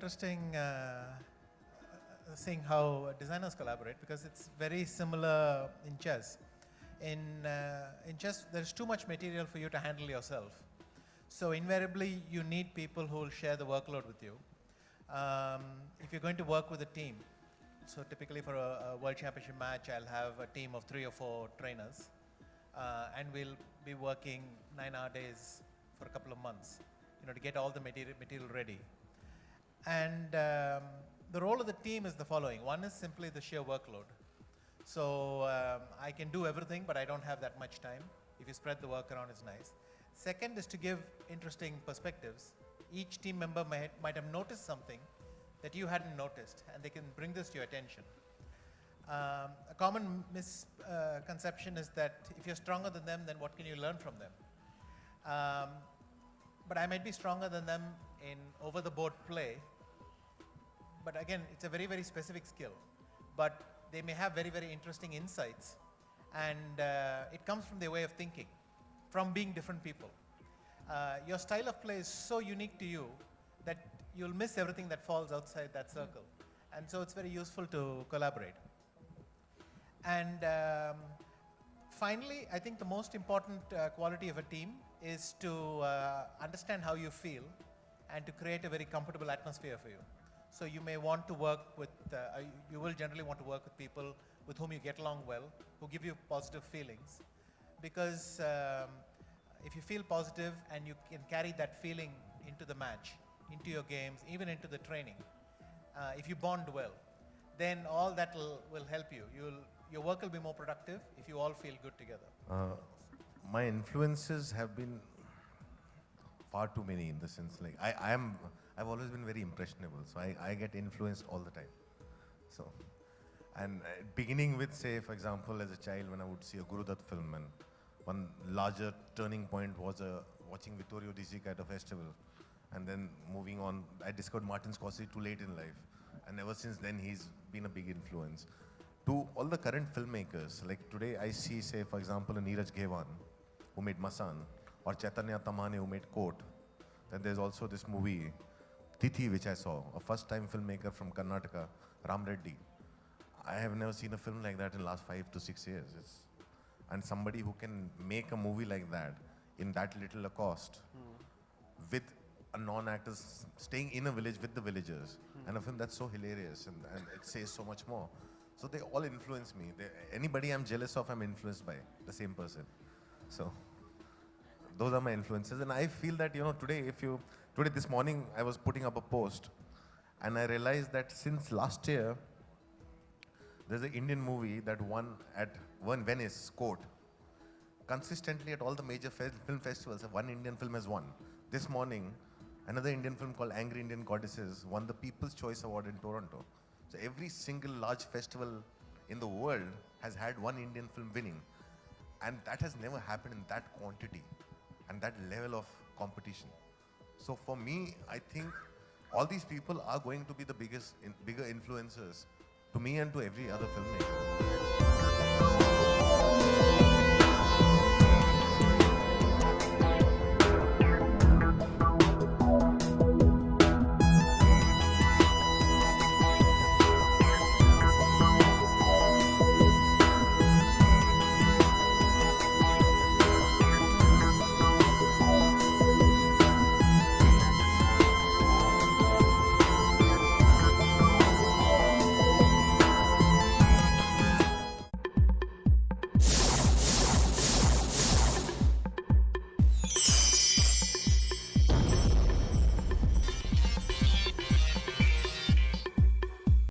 interesting seeing how designers collaborate because it's very similar in chess. In chess, there's too much material for you to handle yourself. So invariably, you need people who will share the workload with you. If you're going to work with a team, so typically for a World Championship match, I'll have a team of 3 or 4 trainers, and we'll be working 9-hour days for a couple of months, to get all the material ready. And the role of the team is the following. One is simply the sheer workload. So I can do everything, but I don't have that much time. If you spread the work around, it's nice. Second is to give interesting perspectives. Each team member might have noticed something that you hadn't noticed, and they can bring this to your attention. A common misconception is that if you're stronger than them, then what can you learn from them? But I might be stronger than them in over-the-board play. But again, it's a very, very specific skill. But they may have very, very interesting insights. And it comes from their way of thinking, from being different people. Your style of play is so unique to you that you'll miss everything that falls outside that circle. And so it's very useful to collaborate. And finally, I think the most important quality of a team is to understand how you feel and to create a very comfortable atmosphere for you. So you may want to work with, you will generally want to work with people with whom you get along well, who give you positive feelings. Because if you feel positive and you can carry that feeling into the match, into your games, even into the training, if you bond well, then all that will help you. Your work will be more productive if you all feel good together. My influences have been far too many in the sense, like I've always been very impressionable, so I get influenced all the time. So, and beginning with, say, for example, as a child when I would see a Guru Dutt film, and one larger turning point was watching Vittorio De Sica at a festival, and then moving on, I discovered Martin Scorsese too late in life, and ever since then he's been a big influence. To all the current filmmakers, like today I see, say, for example, a Neeraj Ghewan, who made Masan, or Chaitanya Tamhane, who made Court. Then there's also this movie, Tithi, which I saw, a first-time filmmaker from Karnataka, Ram Reddy. I have never seen a film like that in the last 5 to 6 years. And somebody who can make a movie like that in that little a cost, with a non-actor staying in a village with the villagers, and a film that's so hilarious and it says so much more. So they all influence me. Anybody I'm jealous of, I'm influenced by the same person. So those are my influences, and I feel that today, this morning I was putting up a post, and I realized that since last year, there's an Indian movie that won Venice, Court. Consistently at all the major film festivals, one Indian film has won. This morning, another Indian film called Angry Indian Goddesses won the People's Choice Award in Toronto. So every single large festival in the world has had one Indian film winning. And that has never happened in that quantity and that level of competition. So for me, I think all these people are going to be the bigger influencers to me and to every other filmmaker.